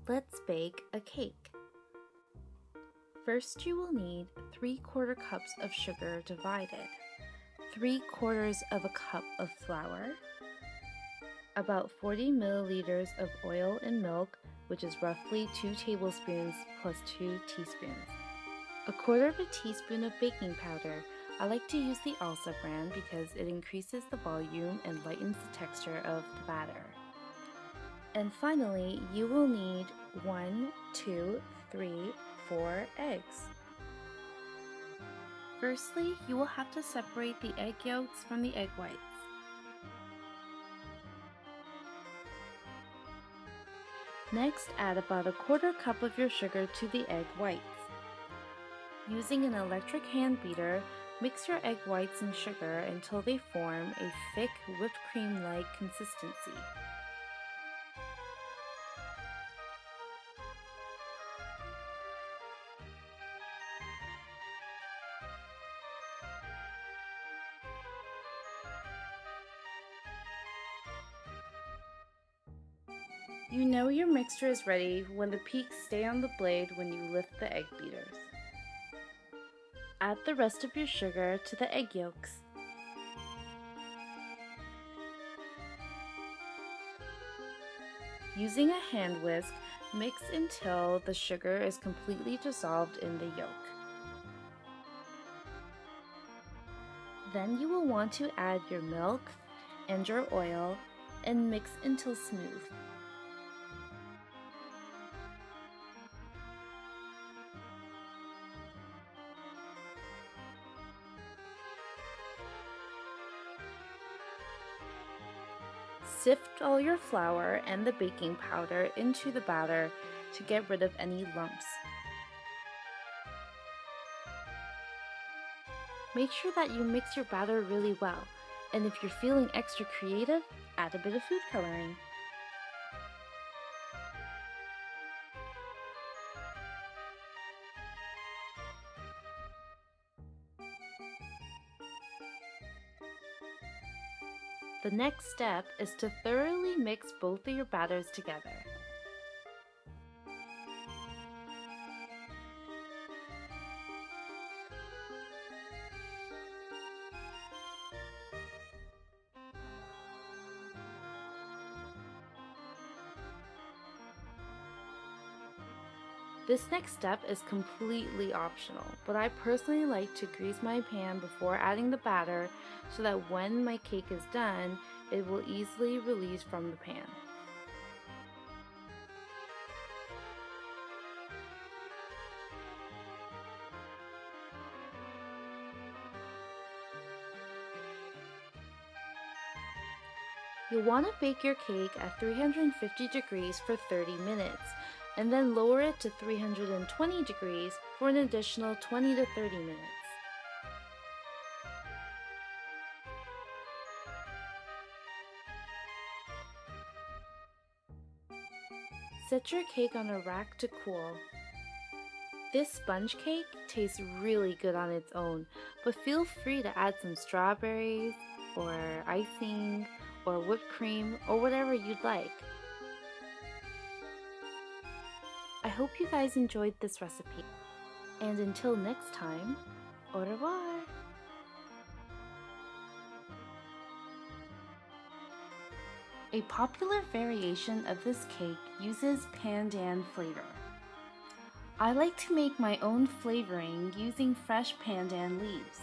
Let's bake a cake. First, you will need 3/4 cups of sugar divided, 3/4 of a cup of flour, about 40 milliliters of oil and milk, which is roughly 2 tablespoons plus 2 teaspoons, 1/4 teaspoon of baking powder. I like to use the Alsa brand because it increases the volume and lightens the texture of the batter. And finally, you will need 1, 2, 3, 4 eggs. Firstly, you will have to separate the egg yolks from the egg whites. Next, add about 1/4 cup of your sugar to the egg whites. Using an electric hand beater, mix your egg whites and sugar until they form a thick whipped cream-like consistency. You know your mixture is ready when the peaks stay on the blade when you lift the egg beaters. Add the rest of your sugar to the egg yolks. Using a hand whisk, mix until the sugar is completely dissolved in the yolk. Then you will want to add your milk and your oil and mix until smooth. Sift all your flour and the baking powder into the batter to get rid of any lumps. Make sure that you mix your batter really well, and if you're feeling extra creative, add a bit of food coloring. The next step is to thoroughly mix both of your batters together. This next step is completely optional, but I personally like to grease my pan before adding the batter so that when my cake is done, it will easily release from the pan. You'll want to bake your cake at 350 degrees for 30 minutes, and then lower it to 320 degrees for an additional 20 to 30 minutes. Set your cake on a rack to cool. This sponge cake tastes really good on its own, but feel free to add some strawberries, or icing, or whipped cream, or whatever you'd like. I hope you guys enjoyed this recipe, and until next time, au revoir! A popular variation of this cake uses pandan flavor. I like to make my own flavoring using fresh pandan leaves,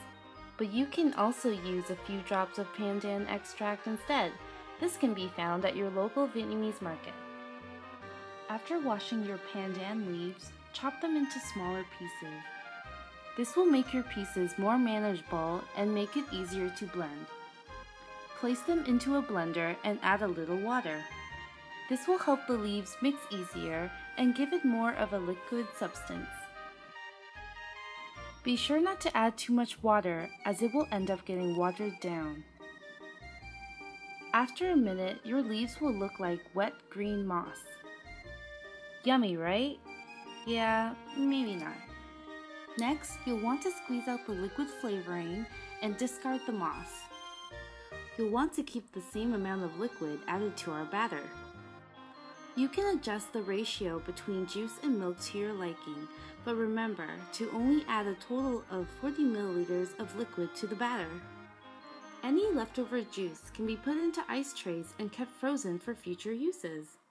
but you can also use a few drops of pandan extract instead. This can be found at your local Vietnamese market. After washing your pandan leaves, chop them into smaller pieces. This will make your pieces more manageable and make it easier to blend. Place them into a blender and add a little water. This will help the leaves mix easier and give it more of a liquid substance. Be sure not to add too much water as it will end up getting watered down. After a minute, your leaves will look like wet green moss. Yummy, right? Yeah, maybe not. Next, you'll want to squeeze out the liquid flavoring and discard the moss. You'll want to keep the same amount of liquid added to our batter. You can adjust the ratio between juice and milk to your liking, but remember to only add a total of 40 milliliters of liquid to the batter. Any leftover juice can be put into ice trays and kept frozen for future uses.